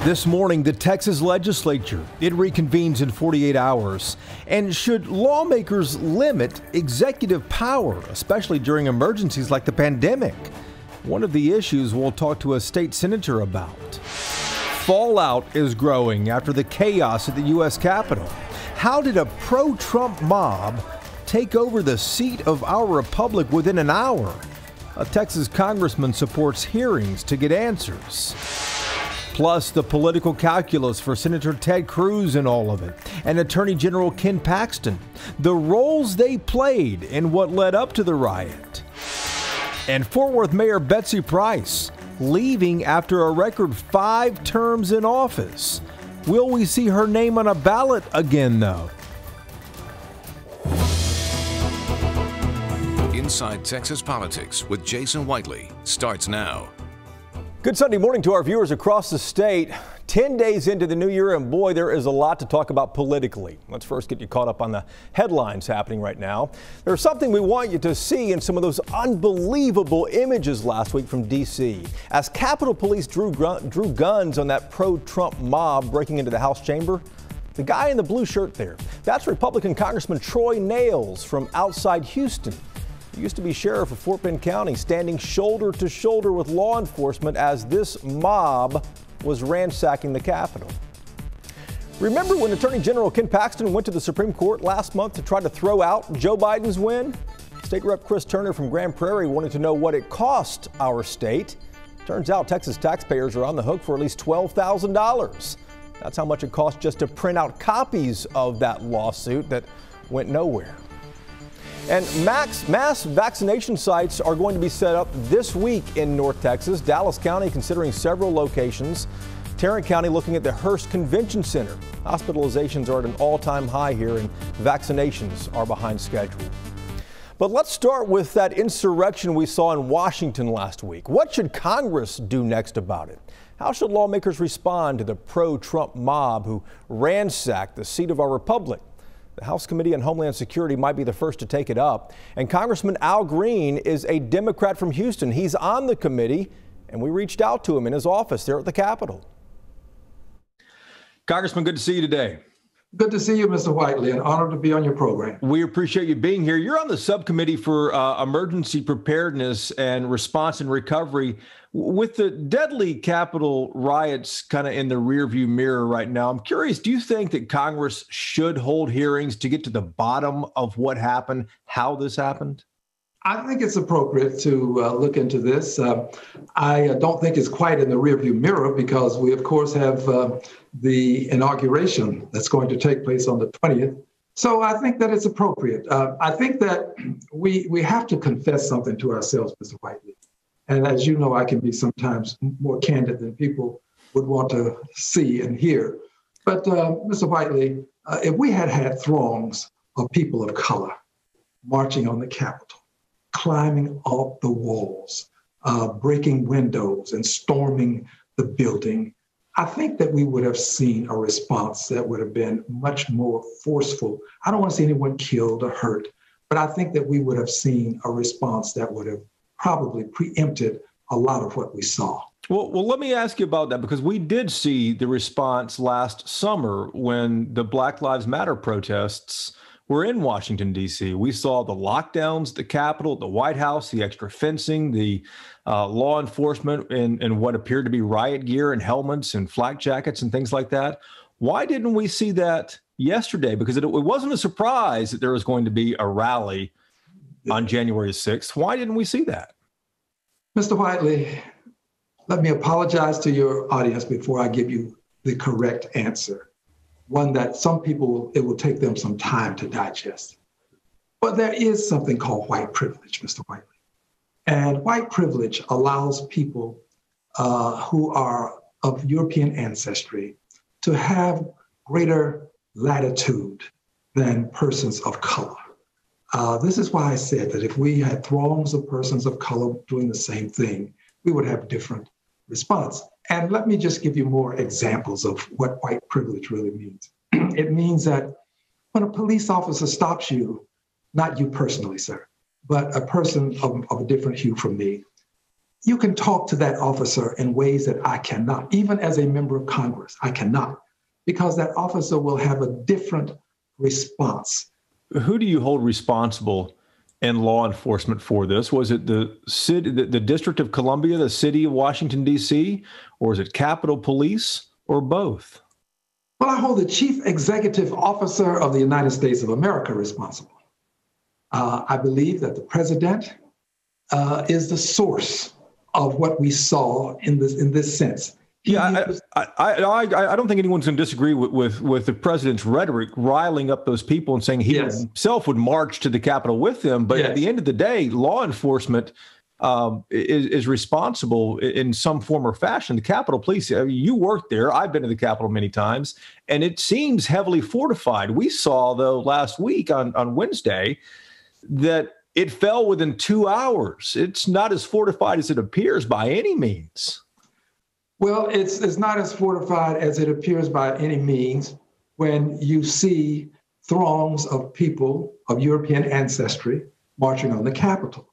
This morning, the Texas legislature, it reconvenes in 48 hours. And should lawmakers limit executive power, especially during emergencies like the pandemic? One of the issues we'll talk to a state senator about. Fallout is growing after the chaos at the U.S. Capitol. How did a pro-Trump mob take over the seat of our republic within an hour? A Texas congressman supports hearings to get answers. Plus, the political calculus for Senator Ted Cruz in all of it, and Attorney General Ken Paxton, the roles they played in what led up to the riot. And Fort Worth Mayor Betsy Price leaving after a record 5 terms in office. Will we see her name on a ballot again, though? Inside Texas Politics with Jason Whiteley starts now. Good Sunday morning to our viewers across the state. 10 days into the new year, and boy, there is a lot to talk about politically. Let's first get you caught up on the headlines happening right now. There's something we want you to see in some of those unbelievable images last week from D.C. as Capitol Police drew guns on that pro-Trump mob breaking into the House chamber. The guy in the blue shirt there, that's Republican Congressman Troy Nales from outside Houston. He used to be sheriff of Fort Bend County, standing shoulder to shoulder with law enforcement as this mob was ransacking the Capitol. Remember when Attorney General Ken Paxton went to the Supreme Court last month to try to throw out Joe Biden's win? State Rep Chris Turner from Grand Prairie wanted to know what it cost our state. Turns out Texas taxpayers are on the hook for at least $12,000. That's how much it cost just to print out copies of that lawsuit that went nowhere. And mass vaccination sites are going to be set up this week in North Texas. Dallas County considering several locations. Tarrant County looking at the Hearst Convention Center. Hospitalizations are at an all-time high here and vaccinations are behind schedule. But let's start with that insurrection we saw in Washington last week. What should Congress do next about it? How should lawmakers respond to the pro-Trump mob who ransacked the seat of our republic? The House Committee on Homeland Security might be the first to take it up. And Congressman Al Green is a Democrat from Houston. He's on the committee, and we reached out to him in his office there at the Capitol. Congressman, good to see you today. Good to see you, Mr. Whiteley, and honored to be on your program. We appreciate you being here. You're on the subcommittee for emergency preparedness and response and recovery. With the deadly Capitol riots kind of in the rearview mirror right now, I'm curious, do you think that Congress should hold hearings to get to the bottom of what happened, how this happened? I think it's appropriate to look into this. I don't think it's quite in the rearview mirror because we, of course, have the inauguration that's going to take place on the 20th. So I think that it's appropriate. I think that we have to confess something to ourselves, Mr. Whiteley. And as you know, I can be sometimes more candid than people would want to see and hear. But Mr. Whiteley, if we had had throngs of people of color marching on the Capitol, climbing up the walls, breaking windows and storming the building, I think that we would have seen a response that would have been much more forceful. I don't want to see anyone killed or hurt, but I think that we would have seen a response that would have probably preempted a lot of what we saw. Well, let me ask you about that, because we did see the response last summer when the Black Lives Matter protests were in Washington, D.C. We saw the lockdowns, the Capitol, the White House, the extra fencing, the law enforcement in what appeared to be riot gear and helmets and flak jackets and things like that. Why didn't we see that yesterday? Because it wasn't a surprise that there was going to be a rally on January 6th. Why didn't we see that? Mr. Whiteley, let me apologize to your audience before I give you the correct answer. One that some people, it will take them some time to digest. But there is something called white privilege, Mr. Whiteley. And white privilege allows people who are of European ancestry to have greater latitude than persons of color. This is why I said that if we had throngs of persons of color doing the same thing, we would have different response. And let me just give you more examples of what white privilege really means. It means that when a police officer stops you, not you personally, sir, but a person of a different hue from me, you can talk to that officer in ways that I cannot. Even as a member of Congress, I cannot, because that officer will have a different response. Who do you hold responsible in law enforcement for this? Was it the city, the District of Columbia, the city of Washington, D.C., or is it Capitol Police, or both? Well, I hold the Chief Executive Officer of the United States of America responsible. I believe that the president is the source of what we saw in this sense. I don't think anyone's going to disagree with the president's rhetoric, riling up those people and saying he himself would march to the Capitol with them. But at the end of the day, law enforcement is responsible in some form or fashion. The Capitol Police, you worked there. I've been to the Capitol many times, and it seems heavily fortified. We saw, though, last week on Wednesday that it fell within 2 hours. It's not as fortified as it appears by any means. Well, it's not as fortified as it appears by any means when you see throngs of people of European ancestry marching on the Capitol.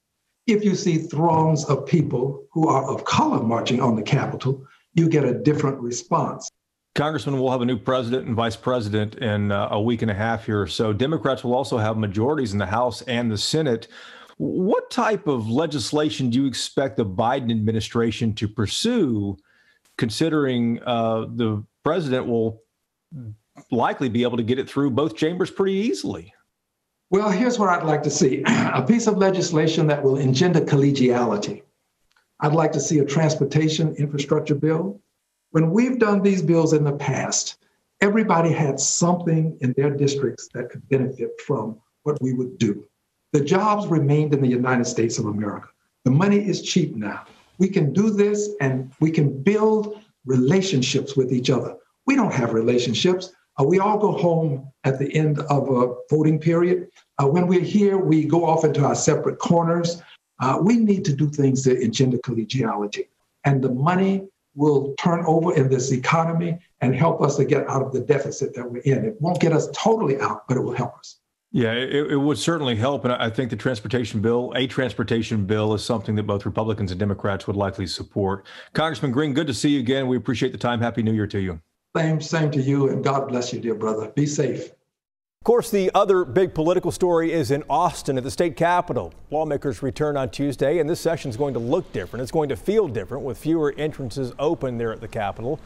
If you see throngs of people who are of color marching on the Capitol, you get a different response. Congressman, we'll have a new president and vice president in a week and a half here or so. Democrats will also have majorities in the House and the Senate. What type of legislation do you expect the Biden administration to pursue, considering the president will likely be able to get it through both chambers pretty easily? Well, here's what I'd like to see. A piece of legislation that will engender collegiality. I'd like to see a transportation infrastructure bill. When we've done these bills in the past, everybody had something in their districts that could benefit from what we would do. The jobs remained in the United States of America. The money is cheap now. We can do this and we can build relationships with each other. We don't have relationships. We all go home at the end of a voting period. When we're here, we go off into our separate corners. We need to do things to engender collegiality. And the money will turn over in this economy and help us to get out of the deficit that we're in. It won't get us totally out, but it will help us. Yeah, it would certainly help. And I think a transportation bill is something that both Republicans and Democrats would likely support. Congressman Green, good to see you again. We appreciate the time. Happy New Year to you. Same to you, and God bless you, dear brother. Be safe. Of course, the other big political story is in Austin at the state capitol. Lawmakers return on Tuesday, and this session is going to look different. It's going to feel different with fewer entrances open there at the Capitol.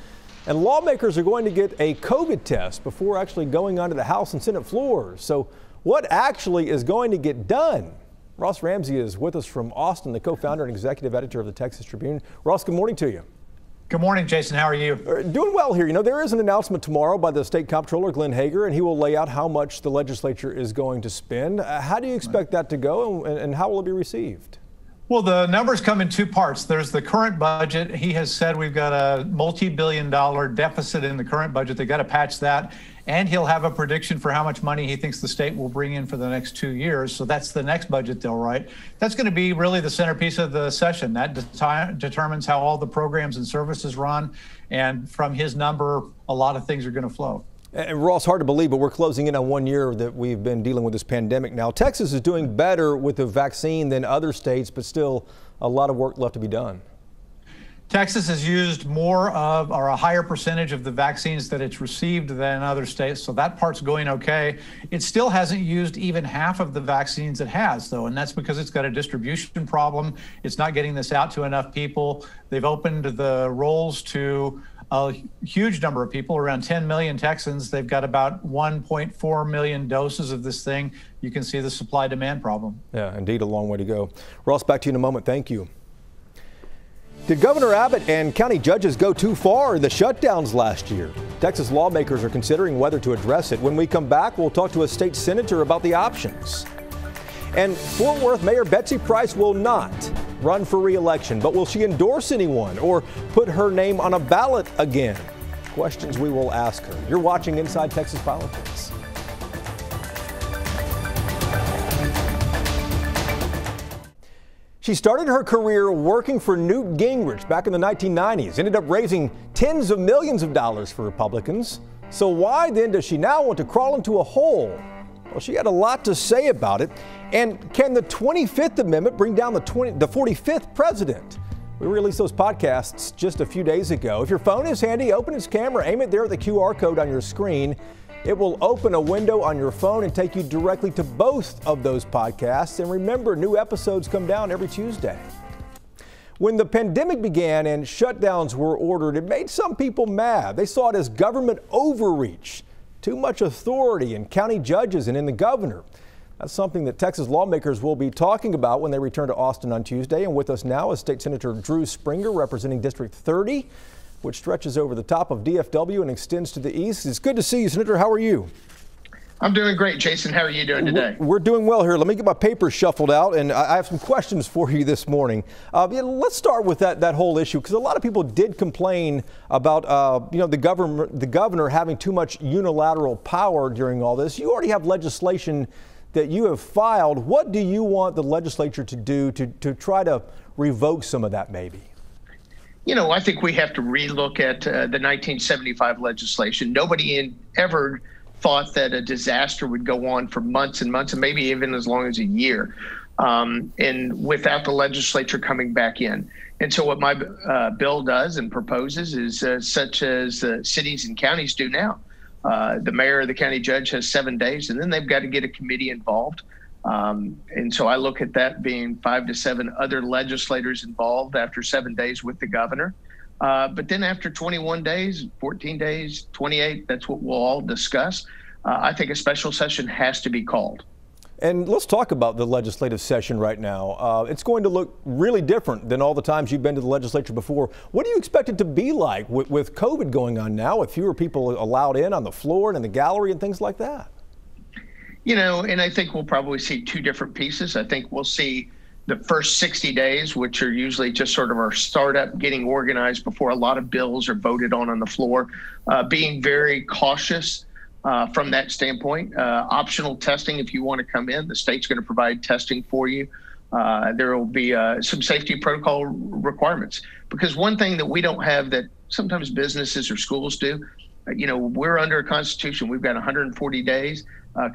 And lawmakers are going to get a COVID test before actually going onto the House and Senate floors. So what actually is going to get done? Ross Ramsey is with us from Austin, the co-founder and executive editor of the Texas Tribune. Ross, good morning to you. Good morning, Jason. How are you? Doing well here. You know, there is an announcement tomorrow by the state comptroller, Glenn Hager, and he will lay out how much the legislature is going to spend. How do you expect that to go, and how will it be received? Well, the numbers come in two parts. There's the current budget. He has said we've got a multi-billion-dollar deficit in the current budget. They got to patch that. And he'll have a prediction for how much money he thinks the state will bring in for the next 2 years. So that's the next budget they'll write. That's going to be really the centerpiece of the session. That determines how all the programs and services run. And from his number, a lot of things are going to flow. And Ross, hard to believe, but we're closing in on 1 year that we've been dealing with this pandemic now. Texas is doing better with the vaccine than other states, but still a lot of work left to be done. Texas has used more of, or a higher percentage of the vaccines that it's received than other states, so that part's going okay. It still hasn't used even half of the vaccines it has, though, and that's because it's got a distribution problem. It's not getting this out to enough people. They've opened the rolls to a huge number of people, around 10 million Texans. They've got about 1.4 million doses of this thing. You can see the supply-demand problem. Yeah, indeed, a long way to go. Ross, back to you in a moment. Thank you. Did Governor Abbott and county judges go too far in the shutdowns last year? Texas lawmakers are considering whether to address it. When we come back, we'll talk to a state senator about the options. And Fort Worth Mayor Betsy Price will not run for re-election, but will she endorse anyone or put her name on a ballot again? Questions we will ask her. You're watching Inside Texas Politics. She started her career working for Newt Gingrich back in the 1990s, ended up raising tens of millions of dollars for Republicans. So why then does she now want to crawl into a hole? Well, she had a lot to say about it. And can the 25th Amendment bring down the 45th president? We released those podcasts just a few days ago. If your phone is handy, open its camera, aim it there at the QR code on your screen. It will open a window on your phone and take you directly to both of those podcasts. And remember, new episodes come down every Tuesday. When the pandemic began and shutdowns were ordered, it made some people mad. They saw it as government overreach, too much authority in county judges and in the governor. That's something that Texas lawmakers will be talking about when they return to Austin on Tuesday. And with us now is State Senator Drew Springer, representing District 30, which stretches over the top of DFW and extends to the east. It's good to see you, Senator. How are you? I'm doing great, Jason. How are you doing today? We're doing well here. Let me get my papers shuffled out, and I have some questions for you this morning. Let's start with that whole issue, because a lot of people did complain about the governor having too much unilateral power during all this. You already have legislation that you have filed. What do you want the legislature to do to try to revoke some of that, maybe? You know, I think we have to relook at the 1975 legislation. Nobody ever thought that a disaster would go on for months and months, and maybe even as long as a year, and without the legislature coming back in. And so what my bill does and proposes is such as cities and counties do now. The mayor or the county judge has 7 days, and then they've got to get a committee involved. And so I look at that being 5 to 7 other legislators involved after 7 days with the governor. But then after 21 days, 14 days, 28, that's what we'll all discuss. I think a special session has to be called. And let's talk about the legislative session right now. It's going to look really different than all the times you've been to the legislature before. What do you expect it to be like with COVID going on now, with fewer people allowed in on the floor and in the gallery and things like that? You know, and I think we'll probably see two different pieces. I think we'll see the first 60 days, which are usually just sort of our startup, getting organized before a lot of bills are voted on the floor, being very cautious from that standpoint. Optional testing, if you want to come in, the state's going to provide testing for you. There will be some safety protocol requirements, because one thing that we don't have that sometimes businesses or schools do, you know, we're under a constitution. We've got 140 days.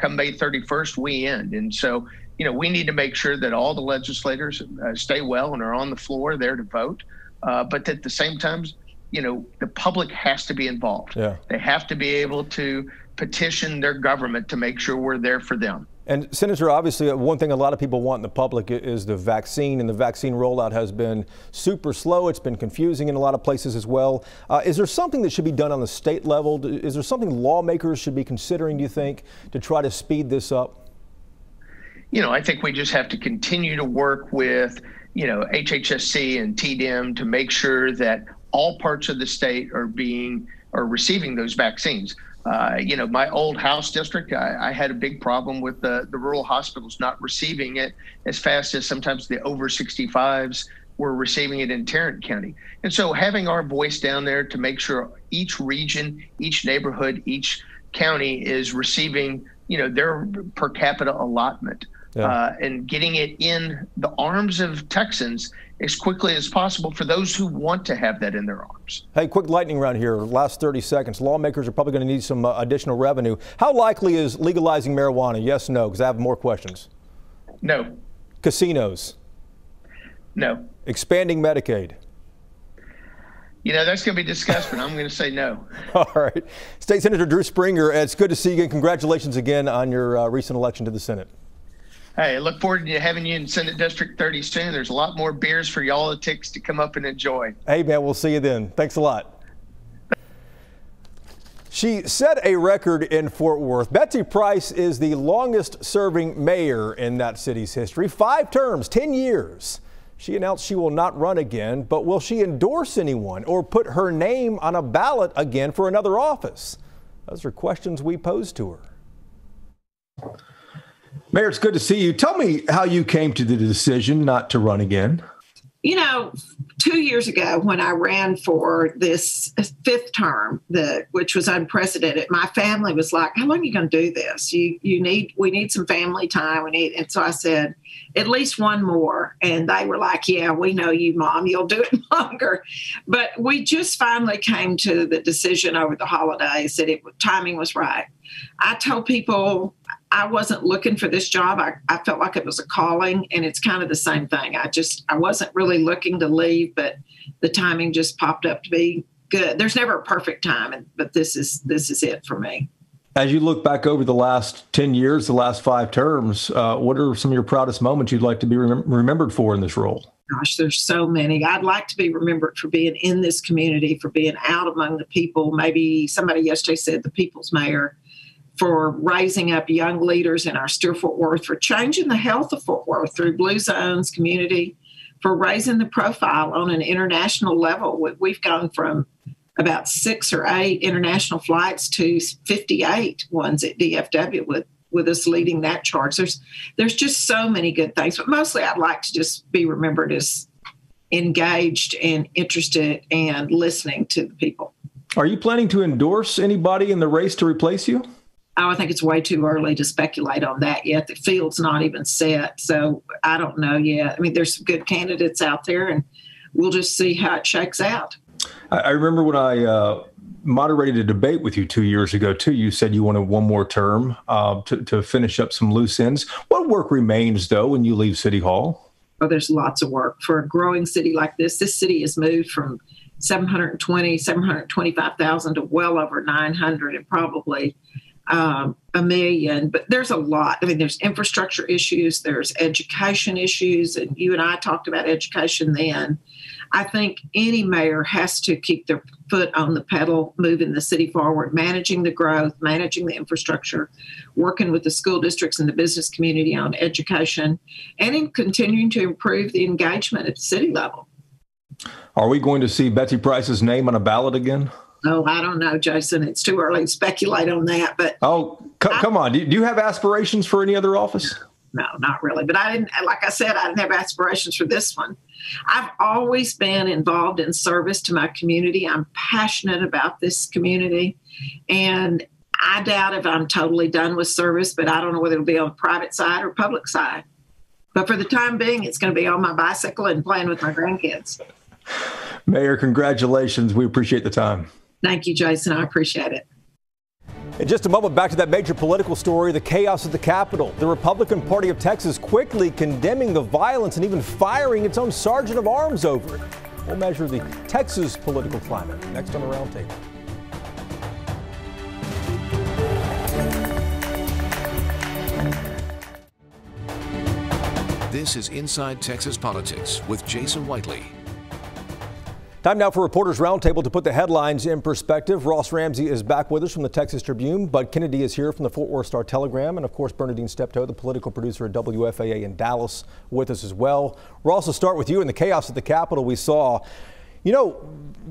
Come May 31st, we end. And so, you know, we need to make sure that all the legislators stay well and are on the floor there to vote. But at the same time, you know, the public has to be involved. Yeah. They have to be able to petition their government to make sure we're there for them. And Senator, obviously one thing a lot of people want in the public is the vaccine, and the vaccine rollout has been super slow. It's been confusing in a lot of places as well. Is there something that should be done on the state level? Is there something lawmakers should be considering, do you think, to try to speed this up? You know, I think we just have to continue to work with, you know, HHSC and TDM to make sure that all parts of the state are receiving those vaccines. You know, my old House district, I had a big problem with the rural hospitals not receiving it as fast as sometimes the over 65s were receiving it in Tarrant County. And so having our voice down there to make sure each region, each neighborhood, each county is receiving, you know, their per capita allotment. Yeah. And getting it in the arms of Texans as quickly as possible for those who want to have that in their arms. Hey, quick lightning round here, last 30 seconds. Lawmakers are probably going to need some additional revenue. How likely is legalizing marijuana? Yes, no, because I have more questions. No. Casinos? No. Expanding Medicaid? You know, that's going to be discussed, but I'm going to say no. All right. State Senator Drew Springer, it's good to see you again. Congratulations again on your recent election to the Senate. Hey, I look forward to having you in Senate District 30 soon. There's a lot more beers for y'all it takes to come up and enjoy. Hey, man, we'll see you then. Thanks a lot. She set a record in Fort Worth. Betsy Price is the longest serving mayor in that city's history. 5 terms, 10 years. She announced she will not run again, but will she endorse anyone or put her name on a ballot again for another office? Those are questions we posed to her. Mayor, it's good to see you. Tell me how you came to the decision not to run again. You know, 2 years ago when I ran for this 5th term, which was unprecedented, my family was like, how long are you going to do this? We need some family time. And so I said, at least one more. And they were like, yeah, we know you, Mom, you'll do it longer. But we just finally came to the decision over the holidays that timing was right. I told people I wasn't looking for this job. I felt like it was a calling, and it's kind of the same thing. I wasn't really looking to leave, but the timing just popped up to be good. There's never a perfect time, but this is it for me. As you look back over the last 10 years, the last 5 terms, what are some of your proudest moments you'd like to be remembered for in this role? Gosh, there's so many. I'd like to be remembered for being in this community, for being out among the people. Maybe somebody yesterday said the people's mayor, for raising up young leaders in our Fort Worth, for changing the health of Fort Worth through Blue Zones community, for raising the profile on an international level. We've gone from about 6 or 8 international flights to 58 ones at DFW with us leading that charge. There's just so many good things, but mostly I'd like to just be remembered as engaged and interested and listening to the people. Are you planning to endorse anybody in the race to replace you? Oh, I think it's way too early to speculate on that yet. The field's not even set, so I don't know yet. I mean, there's some good candidates out there, and we'll just see how it shakes out. I remember when I moderated a debate with you 2 years ago, too. You said you wanted one more term to finish up some loose ends. What work remains, though, when you leave City Hall? Oh, there's lots of work. For a growing city like this, this city has moved from 725,000 to well over 900 and probably a million, but there's a lot. I mean, there's infrastructure issues, there's education issues, and you and I talked about education then. I think any mayor has to keep their foot on the pedal, moving the city forward, managing the growth, managing the infrastructure, working with the school districts and the business community on education, and in continuing to improve the engagement at the city level. Are we going to see Betsy Price's name on a ballot again? Oh, I don't know, Jason. It's too early to speculate on that. But come on. Do you have aspirations for any other office? No, not really. But I didn't, like I said, I didn't have aspirations for this one. I've always been involved in service to my community. I'm passionate about this community. And I doubt if I'm totally done with service, but I don't know whether it'll be on the private side or public side. But for the time being, it's going to be on my bicycle and playing with my grandkids. Mayor, congratulations. We appreciate the time. Thank you, Jason. I appreciate it. In just a moment, back to that major political story, the chaos at the Capitol. The Republican Party of Texas quickly condemning the violence and even firing its own sergeant of arms over it. We'll measure the Texas political climate next on the Roundtable. This is Inside Texas Politics with Jason Whiteley. Time now for Reporters Roundtable to put the headlines in perspective. Ross Ramsey is back with us from the Texas Tribune. Bud Kennedy is here from the Fort Worth Star-Telegram. And of course, Bernadine Steptoe, the political producer at WFAA in Dallas, with us as well. Ross, will start with you. In the chaos at the Capitol we saw,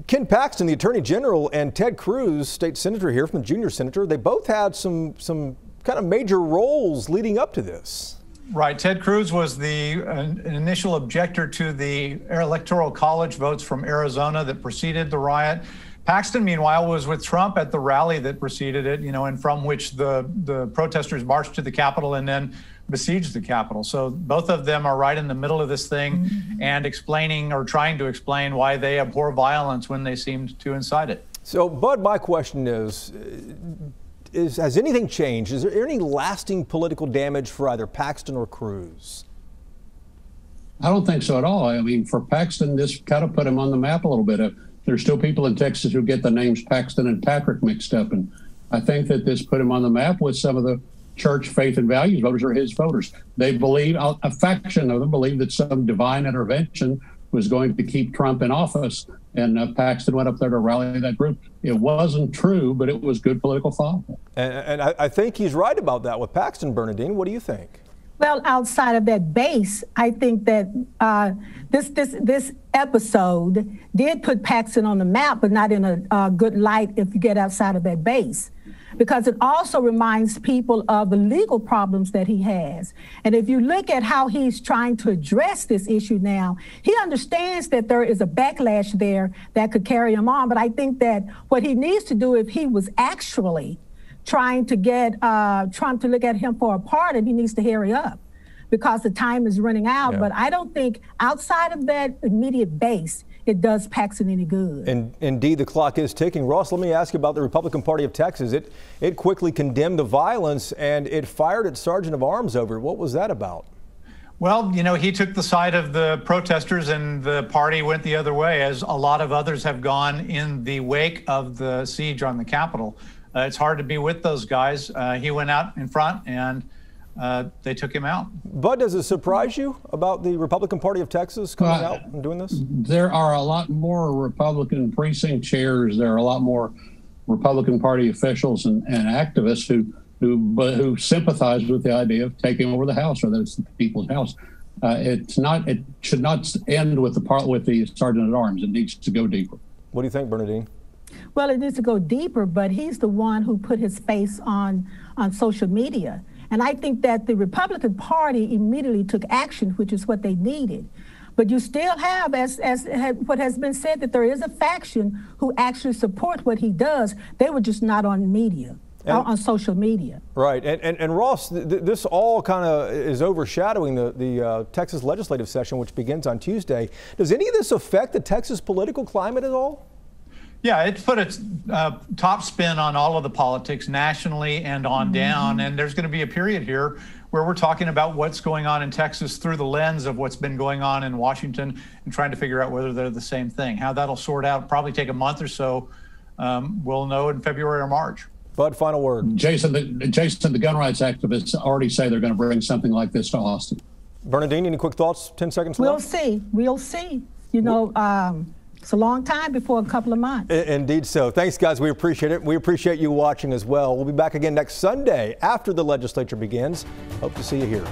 Ken Paxton, the Attorney General, and Ted Cruz, state senator here from the junior senator, they both had some kind of major roles leading up to this. Right. Ted Cruz was the initial objector to the Electoral College votes from Arizona that preceded the riot. Paxton, meanwhile, was with Trump at the rally that preceded it, and from which the protesters marched to the Capitol and then besieged the Capitol. So both of them are right in the middle of this thing and explaining or trying to explain why they abhor violence when they seemed to incite it. So, Bud, my question is has anything changed? Is there any lasting political damage for either Paxton or Cruz? I don't think so at all. I mean, for Paxton, this kind of put him on the map a little bit. There's still people in Texas who get the names Paxton and Patrick mixed up. And I think that this put him on the map with some of the church faith and values voters or his voters. They believe, a faction of them believe that some divine intervention was going to keep Trump in office. And Paxton went up there to rally that group. It wasn't true, but it was good political thought. And I think he's right about that with Paxton. Bernadine, what do you think? Well, outside of that base, I think that this episode did put Paxton on the map, but not in a good light if you get outside of that base, because it also reminds people of the legal problems that he has. And if you look at how he's trying to address this issue now, he understands that there is a backlash there that could carry him on. But I think that what he needs to do, if he was actually trying to get Trump to look at him for a pardon, he needs to hurry up because the time is running out. Yeah. But I don't think outside of that immediate base, it does Paxton any good. And indeed, the clock is ticking. Ross, let me ask you about the Republican Party of Texas. It quickly condemned the violence and it fired its sergeant of arms over it. What was that about? Well, you know, he took the side of the protesters and the party went the other way, as a lot of others have gone in the wake of the siege on the Capitol. It's hard to be with those guys. He went out in front and they took him out. Bud, does it surprise you about the Republican Party of Texas coming out and doing this? There are a lot more Republican precinct chairs. There are a lot more Republican Party officials and activists who sympathize with the idea of taking over the House, or that it's the people's House. It should not end with the sergeant at arms. It needs to go deeper. What do you think, Bernadine? Well, it needs to go deeper, but he's the one who put his face on social media. And I think that the Republican Party immediately took action, which is what they needed. But you still have, as what has been said, that there is a faction who actually support what he does. They were just not on media. On social media. Right. And Ross, this all kind of is overshadowing the Texas legislative session, which begins on Tuesday. Does any of this affect the Texas political climate at all? Yeah, it's put its top spin on all of the politics nationally and on down. And there's going to be a period here where we're talking about what's going on in Texas through the lens of what's been going on in Washington and trying to figure out whether they're the same thing. How that'll sort out, probably take a month or so. We'll know in February or March. Bud, final word. Jason, the gun rights activists already say they're going to bring something like this to Austin. Bernadine, any quick thoughts? 10 seconds left. We'll see. You know, it's a long time before a couple of months. Indeed so. Thanks, guys. We appreciate it. We appreciate you watching as well. We'll be back again next Sunday after the legislature begins. Hope to see you here.